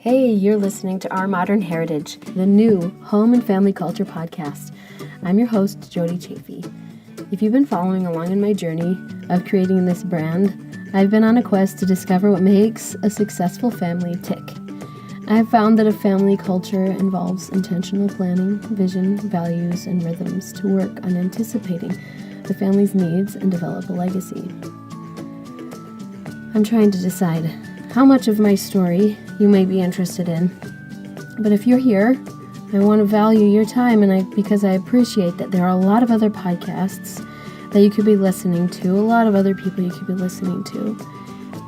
Hey, you're listening to Our Modern Heritage, the new home and family culture podcast. I'm your host, Jody Chafee. If you've been following along in my journey of creating this brand, I've been on a quest to discover what makes a successful family tick. I have found that a family culture involves intentional planning, vision, values, and rhythms to work on anticipating the family's needs and develop a legacy. I'm trying to decide how much of my story you may be interested in. But if you're here, I want to value your time because I appreciate that there are a lot of other podcasts that you could be listening to, a lot of other people you could be listening to.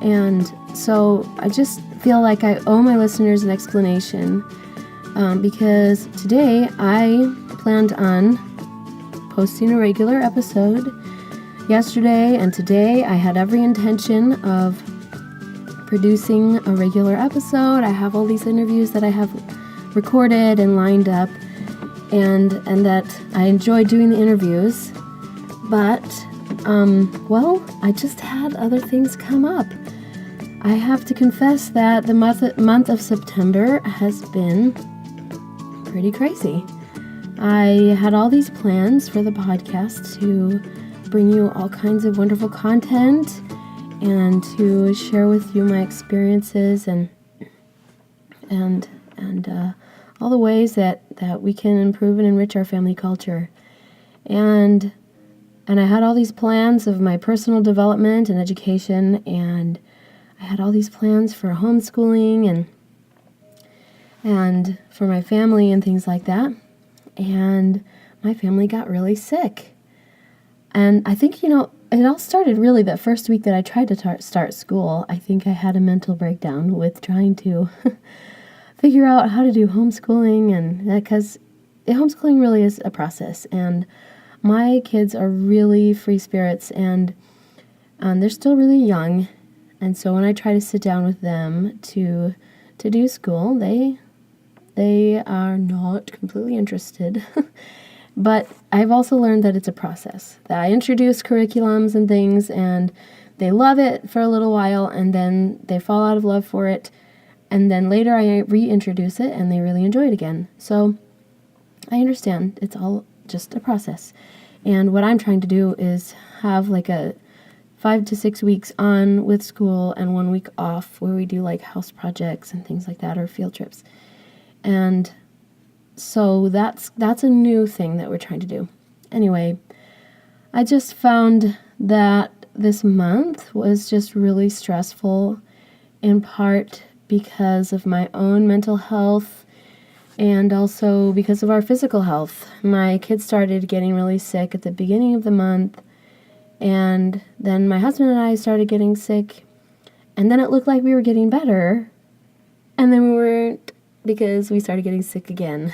And so I just feel like I owe my listeners an explanation because today I planned on posting a regular episode. Yesterday and today I had every intention of producing a regular episode. I have all these interviews that I have recorded and lined up, and that I enjoy doing the interviews, but I just had other things come up. I have to confess that the month of September has been pretty crazy. I had all these plans for the podcast to bring you all kinds of wonderful content and to share with you my experiences and all the ways that we can improve and enrich our family culture. And I had all these plans of my personal development and education, and I had all these plans for homeschooling and for my family and things like that. And my family got really sick. And I think, it all started really that first week that I tried to start school. I think I had a mental breakdown with trying to figure out how to do homeschooling, and because homeschooling really is a process. And my kids are really free spirits, and they're still really young. And so when I try to sit down with them to do school, they are not completely interested. But I've also learned that it's a process, that I introduce curriculums and things, and they love it for a little while, and then they fall out of love for it, and then later I reintroduce it, and they really enjoy it again. So I understand it's all just a process. And what I'm trying to do is have like a 5 to 6 weeks on with school and 1 week off where we do like house projects and things like that, or field trips. And so that's a new thing that we're trying to do. Anyway, I just found that this month was just really stressful, in part because of my own mental health and also because of our physical health. My kids started getting really sick at the beginning of the month, and then my husband and I started getting sick, and then it looked like we were getting better, and then we weren't, because we started getting sick again.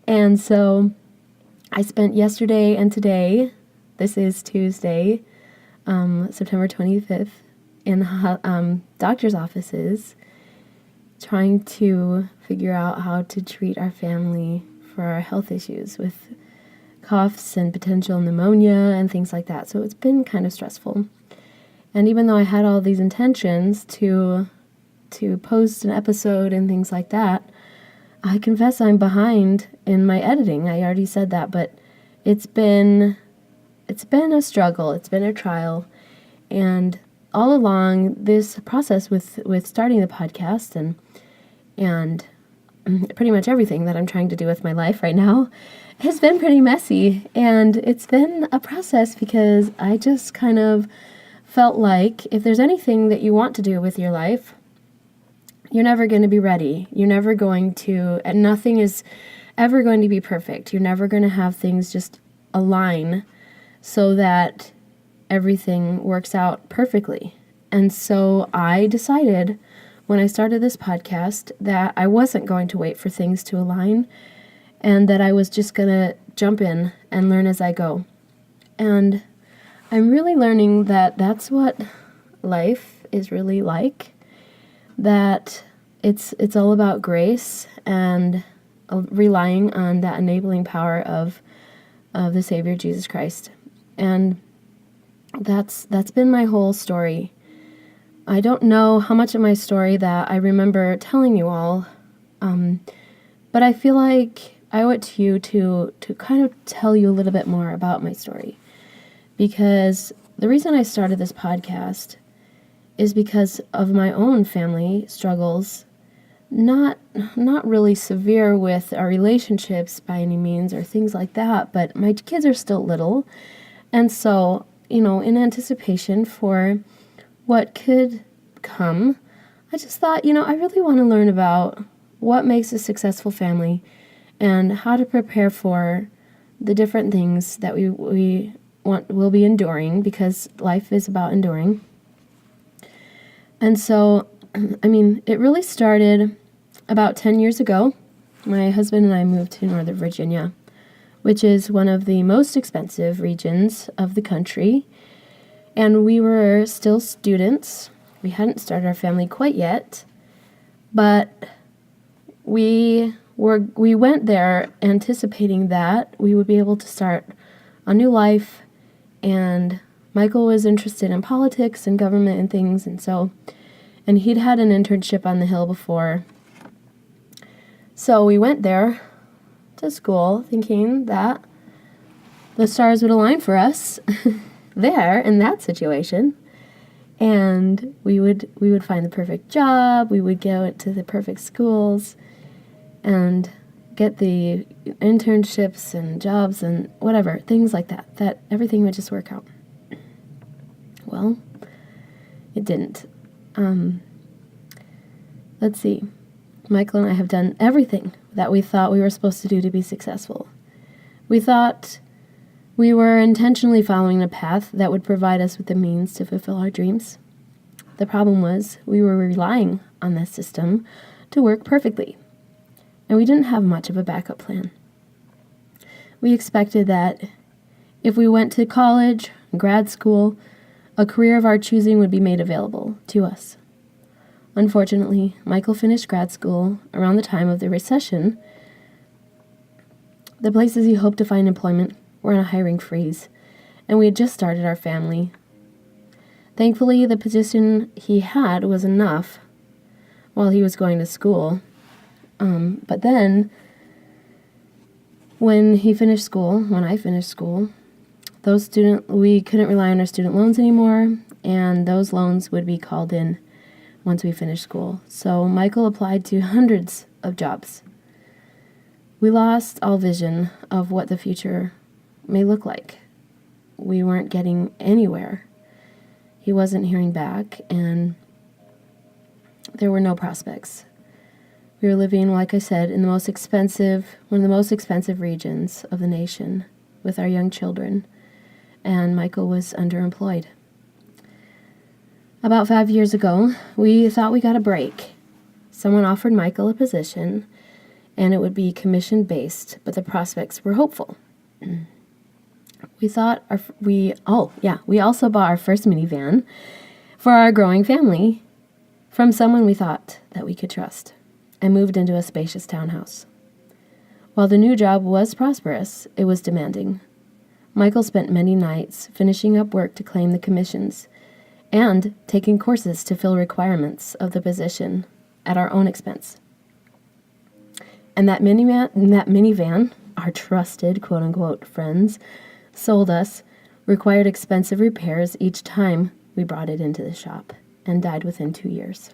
And so I spent yesterday and today, this is Tuesday, September 25th, in doctor's offices trying to figure out how to treat our family for our health issues with coughs and potential pneumonia and things like that. So it's been kind of stressful. And even though I had all these intentions to post an episode and things like that, I confess I'm behind in my editing. I already said that, but it's been a struggle. It's been a trial. And all along this process with starting the podcast and pretty much everything that I'm trying to do with my life right now has been pretty messy. And it's been a process because I just kind of felt like if there's anything that you want to do with your life, you're never going to be ready. You're never going to, and nothing is ever going to be perfect. You're never going to have things just align so that everything works out perfectly. And so I decided when I started this podcast that I wasn't going to wait for things to align, and that I was just going to jump in and learn as I go. And I'm really learning that that's what life is really like. That it's all about grace and relying on that enabling power of the Savior Jesus Christ. And that's been my whole story. I don't know how much of my story that I remember telling you all, but I feel like I owe it to you to kind of tell you a little bit more about my story. Because the reason I started this podcast is because of my own family struggles, not really severe with our relationships by any means or things like that, but my kids are still little. And so, in anticipation for what could come, I just thought, I really want to learn about what makes a successful family and how to prepare for the different things that we will be enduring, because life is about enduring. And so, it really started about 10 years ago. My husband and I moved to Northern Virginia, which is one of the most expensive regions of the country. And we were still students. We hadn't started our family quite yet, but we went there anticipating that we would be able to start a new life. And Michael was interested in politics and government and things, and he'd had an internship on the Hill before. So we went there to school thinking that the stars would align for us there in that situation. And we would find the perfect job, we would go to the perfect schools and get the internships and jobs and whatever, things like that everything would just work out. Well, it didn't. Let's see. Michael and I have done everything that we thought we were supposed to do to be successful. We thought we were intentionally following a path that would provide us with the means to fulfill our dreams. The problem was we were relying on this system to work perfectly, and we didn't have much of a backup plan. We expected that if we went to college, grad school, a career of our choosing would be made available to us. Unfortunately, Michael finished grad school around the time of the recession. The places he hoped to find employment were on a hiring freeze, and we had just started our family. Thankfully, the position he had was enough while he was going to school. But then, when I finished school, we couldn't rely on our student loans anymore, and those loans would be called in once we finished school. So Michael applied to hundreds of jobs. We lost all vision of what the future may look like. We weren't getting anywhere. He wasn't hearing back, and there were no prospects. We were living, like I said, in one of the most expensive regions of the nation with our young children, and Michael was underemployed. About 5 years ago, we thought we got a break. Someone offered Michael a position, and it would be commission-based, but the prospects were hopeful. We also bought our first minivan for our growing family from someone we thought that we could trust, and moved into a spacious townhouse. While the new job was prosperous, it was demanding. Michael spent many nights finishing up work to claim the commissions and taking courses to fill requirements of the position at our own expense. And that minivan, our trusted quote-unquote friends sold us, required expensive repairs each time we brought it into the shop, and died within 2 years.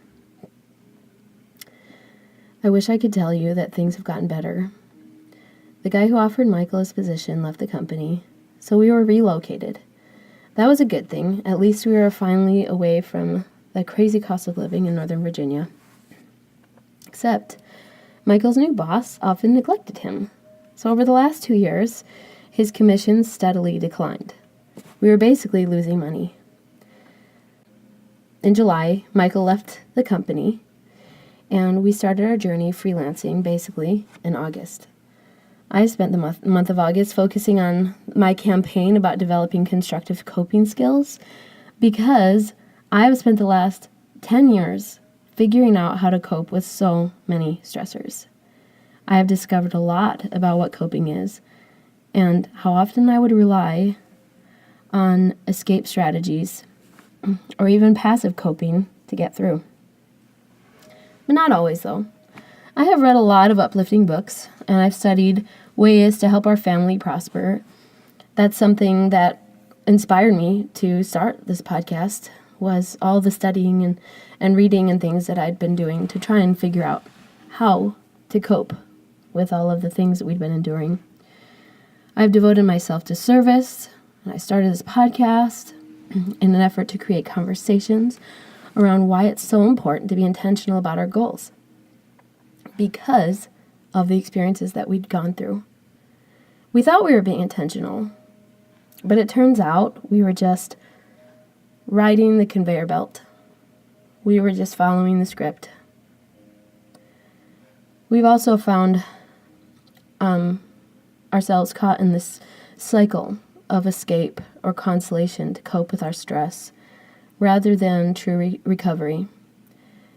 I wish I could tell you that things have gotten better. The guy who offered Michael his position left the company, so we were relocated. That was a good thing. At least we were finally away from the crazy cost of living in Northern Virginia. Except, Michael's new boss often neglected him. So over the last 2 years, his commissions steadily declined. We were basically losing money. In July, Michael left the company, and we started our journey freelancing, basically, in August. I spent the month of August focusing on my campaign about developing constructive coping skills, because I've spent the last 10 years figuring out how to cope with so many stressors. I have discovered a lot about what coping is and how often I would rely on escape strategies or even passive coping to get through. But not always, though. I have read a lot of uplifting books, and I've studied ways to help our family prosper. That's something that inspired me to start this podcast, was all the studying and reading and things that I'd been doing to try and figure out how to cope with all of the things that we'd been enduring. I've devoted myself to service, and I started this podcast in an effort to create conversations around why it's so important to be intentional about our goals because of the experiences that we'd gone through. We thought we were being intentional, but it turns out we were just riding the conveyor belt. We were just following the script. We've also found ourselves caught in this cycle of escape or consolation to cope with our stress rather than true recovery.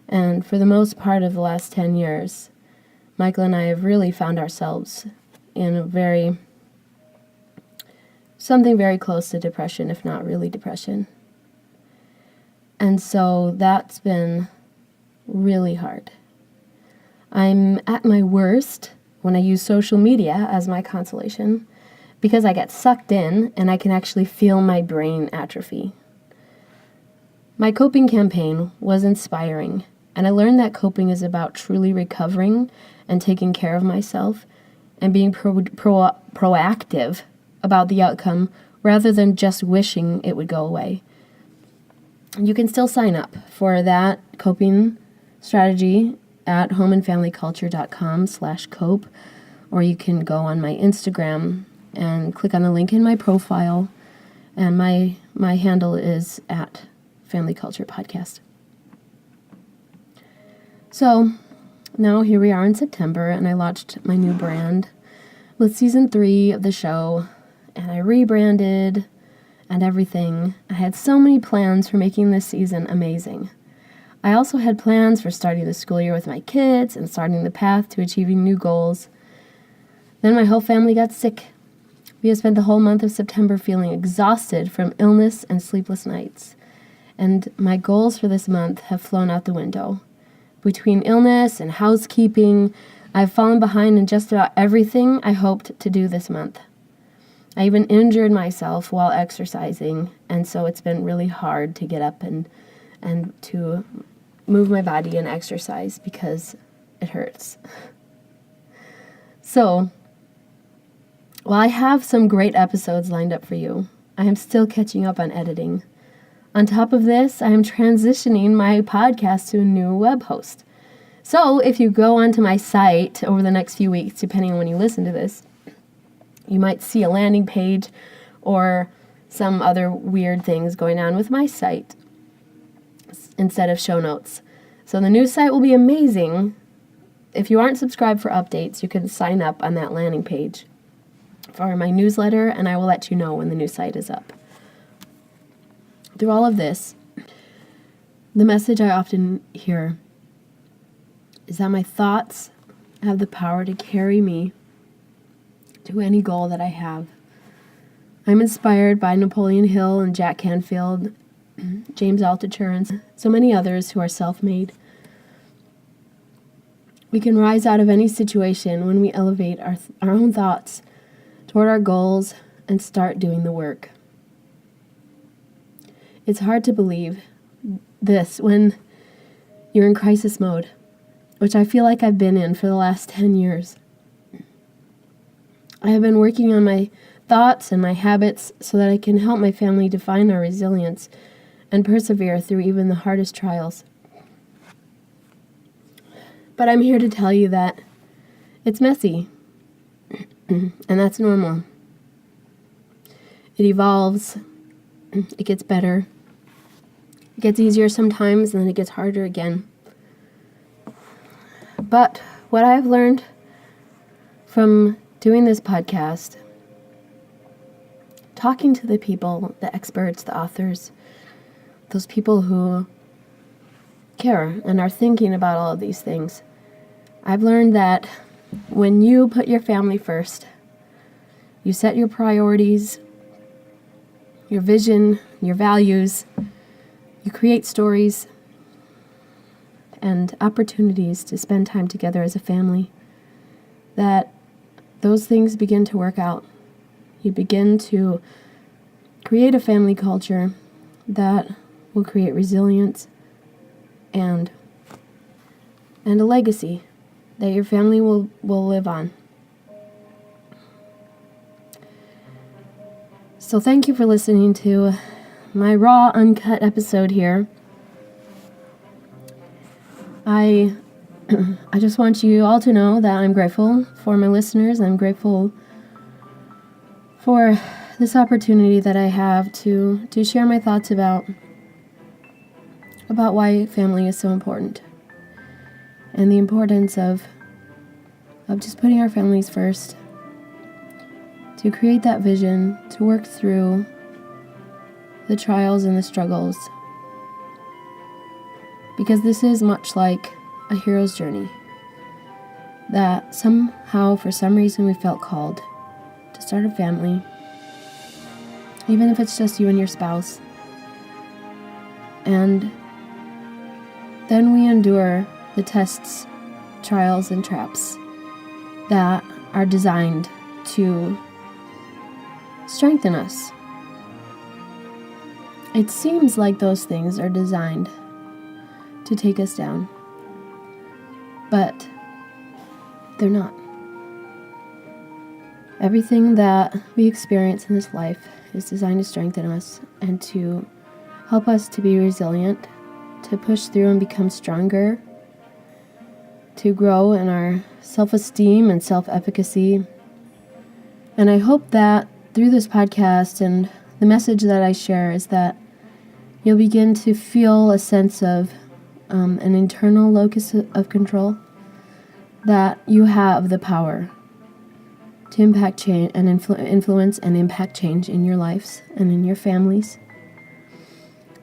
And for the most part of the last 10 years, Michael and I have really found ourselves in something very close to depression, if not really depression. And so that's been really hard. I'm at my worst when I use social media as my consolation because I get sucked in and I can actually feel my brain atrophy. My coping campaign was inspiring, and I learned that coping is about truly recovering and taking care of myself and being proactive about the outcome rather than just wishing it would go away. You can still sign up for that coping strategy at homeandfamilyculture.com/cope, or you can go on my Instagram and click on the link in my profile, and my handle is at Family Culture Podcast. So now here we are in September, and I launched my new brand with season 3 of the show, and I rebranded and everything. I had so many plans for making this season amazing. I also had plans for starting the school year with my kids and starting the path to achieving new goals. Then my whole family got sick. We have spent the whole month of September feeling exhausted from illness and sleepless nights. And my goals for this month have flown out the window. Between illness and housekeeping, I've fallen behind in just about everything I hoped to do this month. I even injured myself while exercising, and so it's been really hard to get up and to move my body and exercise because it hurts. So, while I have some great episodes lined up for you, I am still catching up on editing. On top of this, I am transitioning my podcast to a new web host. So if you go onto my site over the next few weeks, depending on when you listen to this, you might see a landing page or some other weird things going on with my site instead of show notes. So the new site will be amazing. If you aren't subscribed for updates, you can sign up on that landing page for my newsletter, and I will let you know when the new site is up. Through all of this, the message I often hear is that my thoughts have the power to carry me to any goal that I have. I'm inspired by Napoleon Hill and Jack Canfield, James Altucher, and so many others who are self-made. We can rise out of any situation when we elevate our own thoughts toward our goals and start doing the work. It's hard to believe this when you're in crisis mode, which I feel like I've been in for the last 10 years. I have been working on my thoughts and my habits so that I can help my family define our resilience and persevere through even the hardest trials. But I'm here to tell you that it's messy, and that's normal. It evolves, it gets better, it gets easier sometimes, and then it gets harder again. But what I've learned from doing this podcast, talking to the people, the experts, the authors, those people who care and are thinking about all of these things, I've learned that when you put your family first, you set your priorities, your vision, your values, you create stories, and opportunities to spend time together as a family, that those things begin to work out. You begin to create a family culture that will create resilience and a legacy that your family will live on. So thank you for listening to my raw, uncut episode here. I just want you all to know that I'm grateful for my listeners. I'm grateful for this opportunity that I have to share my thoughts about why family is so important, and the importance of just putting our families first, to create that vision, to work through the trials and the struggles, because this is much like a hero's journey, that somehow, for some reason, we felt called to start a family, even if it's just you and your spouse. And then we endure the tests, trials, and traps that are designed to strengthen us. It seems like those things are designed to take us down, but they're not. Everything that we experience in this life is designed to strengthen us and to help us to be resilient, to push through and become stronger, to grow in our self-esteem and self-efficacy. And I hope that through this podcast and the message that I share is that you'll begin to feel a sense of an internal locus of control, that you have the power to impact change and influence and impact change in your lives and in your families,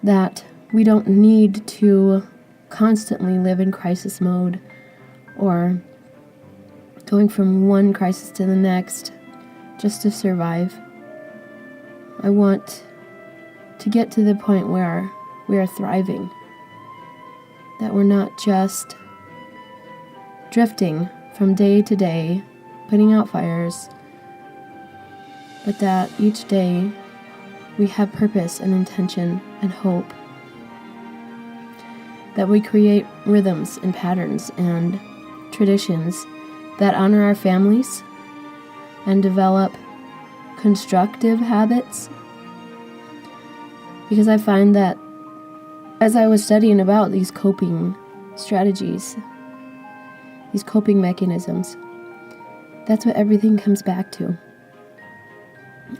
that we don't need to constantly live in crisis mode or going from one crisis to the next just to survive. I want to get to the point where we are thriving, that we're not just drifting from day to day, putting out fires, but that each day we have purpose and intention and hope, that we create rhythms and patterns and traditions that honor our families and develop constructive habits. Because I find that as I was studying about these coping strategies, these coping mechanisms, that's what everything comes back to.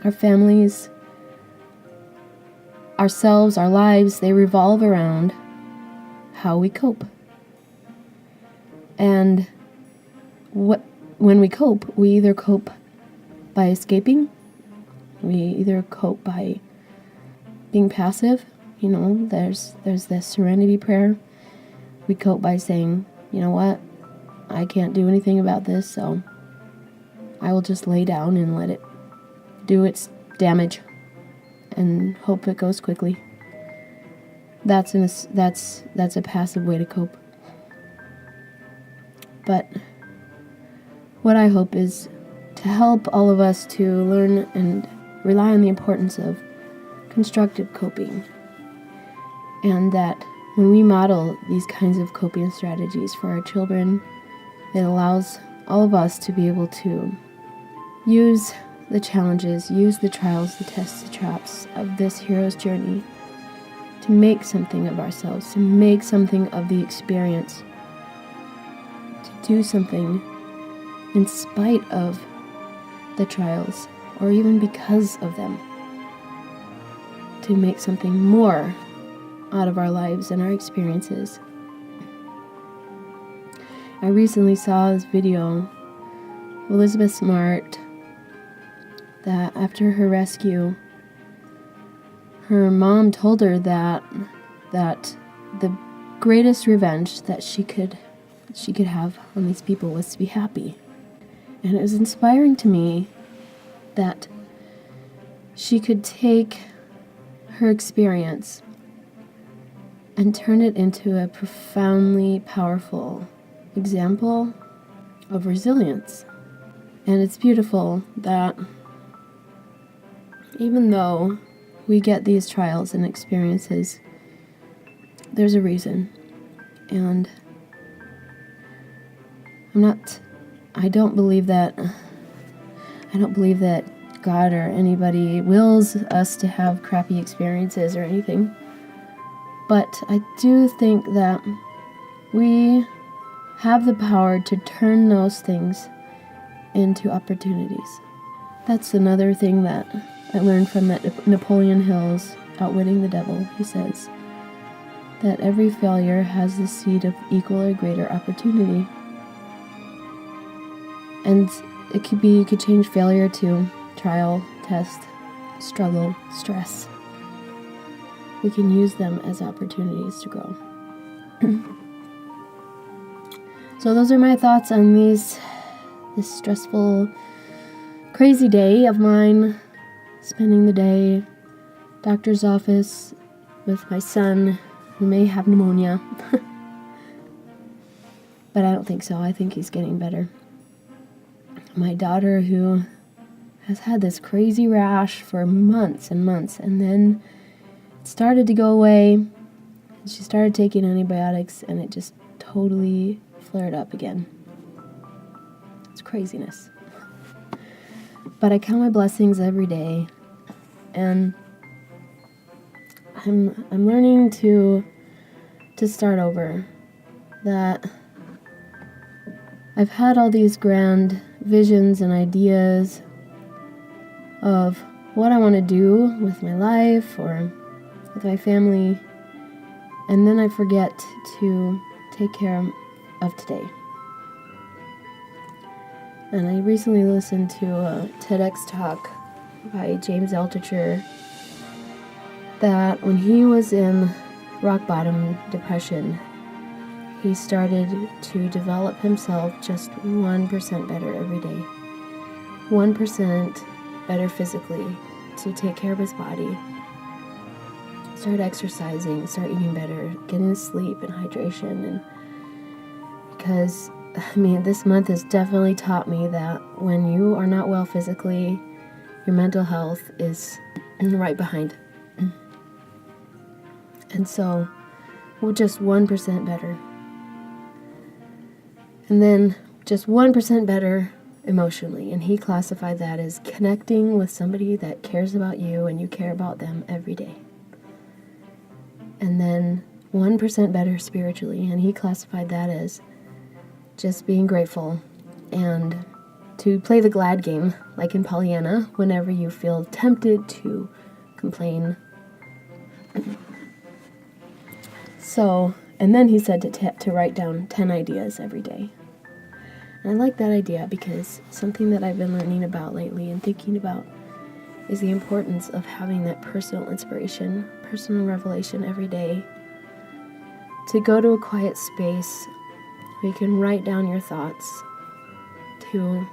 Our families, ourselves, our lives, they revolve around how we cope. And when we cope, we either cope by escaping, we either cope by being passive. There's this serenity prayer. We cope by saying, you know what, I can't do anything about this, so I will just lay down and let it do its damage and hope it goes quickly. That's a passive way to cope. But what I hope is to help all of us to learn and rely on the importance of constructive coping, and that when we model these kinds of coping strategies for our children, it allows all of us to be able to use the challenges, use the trials, the tests, the traps of this hero's journey to make something of ourselves, to make something of the experience, to do something in spite of the trials, or even because of them, to make something more out of our lives and our experiences. I recently saw this video of Elizabeth Smart, that after her rescue, her mom told her that the greatest revenge that she could have on these people was to be happy. And it was inspiring to me that she could take her experience and turn it into a profoundly powerful example of resilience. And it's beautiful that even though we get these trials and experiences, there's a reason. And I don't believe that God or anybody wills us to have crappy experiences or anything. But I do think that we have the power to turn those things into opportunities. That's another thing that I learned from that Napoleon Hill's Outwitting the Devil. He says that every failure has the seed of equal or greater opportunity. And you could change failure to trial, test, struggle, stress. We can use them as opportunities to grow. So those are my thoughts on this stressful, crazy day of mine. Spending the day, doctor's office with my son who may have pneumonia. But I don't think so. I think he's getting better. My daughter, who has had this crazy rash for months and months, and then it started to go away, and she started taking antibiotics, and it just totally flared up again. It's craziness. But I count my blessings every day, and I'm learning to start over. That I've had all these grand visions and ideas of what I want to do with my life or with my family, and then I forget to take care of today. And I recently listened to a TEDx talk by James Altucher that when he was in rock bottom depression, he started to develop himself just 1% better every day. 1% better physically, to take care of his body. Start exercising, start eating better, getting sleep and hydration. And because this month has definitely taught me that when you are not well physically, your mental health is right behind. And so, we're just 1% better. And then just 1% better emotionally. And he classified that as connecting with somebody that cares about you and you care about them every day. And then 1% better spiritually. And he classified that as just being grateful and to play the glad game, like in Pollyanna, whenever you feel tempted to complain. So, and then he said to write down 10 ideas every day. And I like that idea because something that I've been learning about lately and thinking about is the importance of having that personal inspiration, personal revelation every day. To go to a quiet space where you can write down your thoughts, to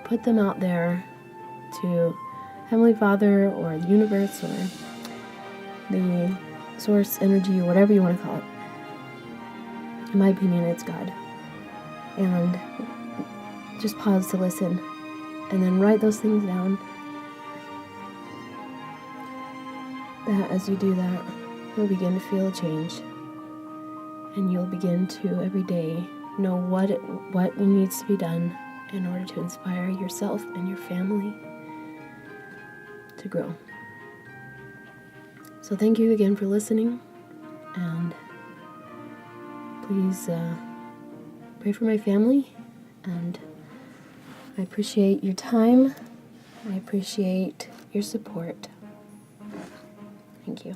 put them out there to Heavenly Father or the universe or the source energy or whatever you want to call it. In my opinion, it's God. And just pause to listen and then write those things down. That as you do that, you'll begin to feel a change. And you'll begin to every day know what needs to be done in order to inspire yourself and your family to grow. So thank you again for listening, and please pray for my family, and I appreciate your time. I appreciate your support. Thank you.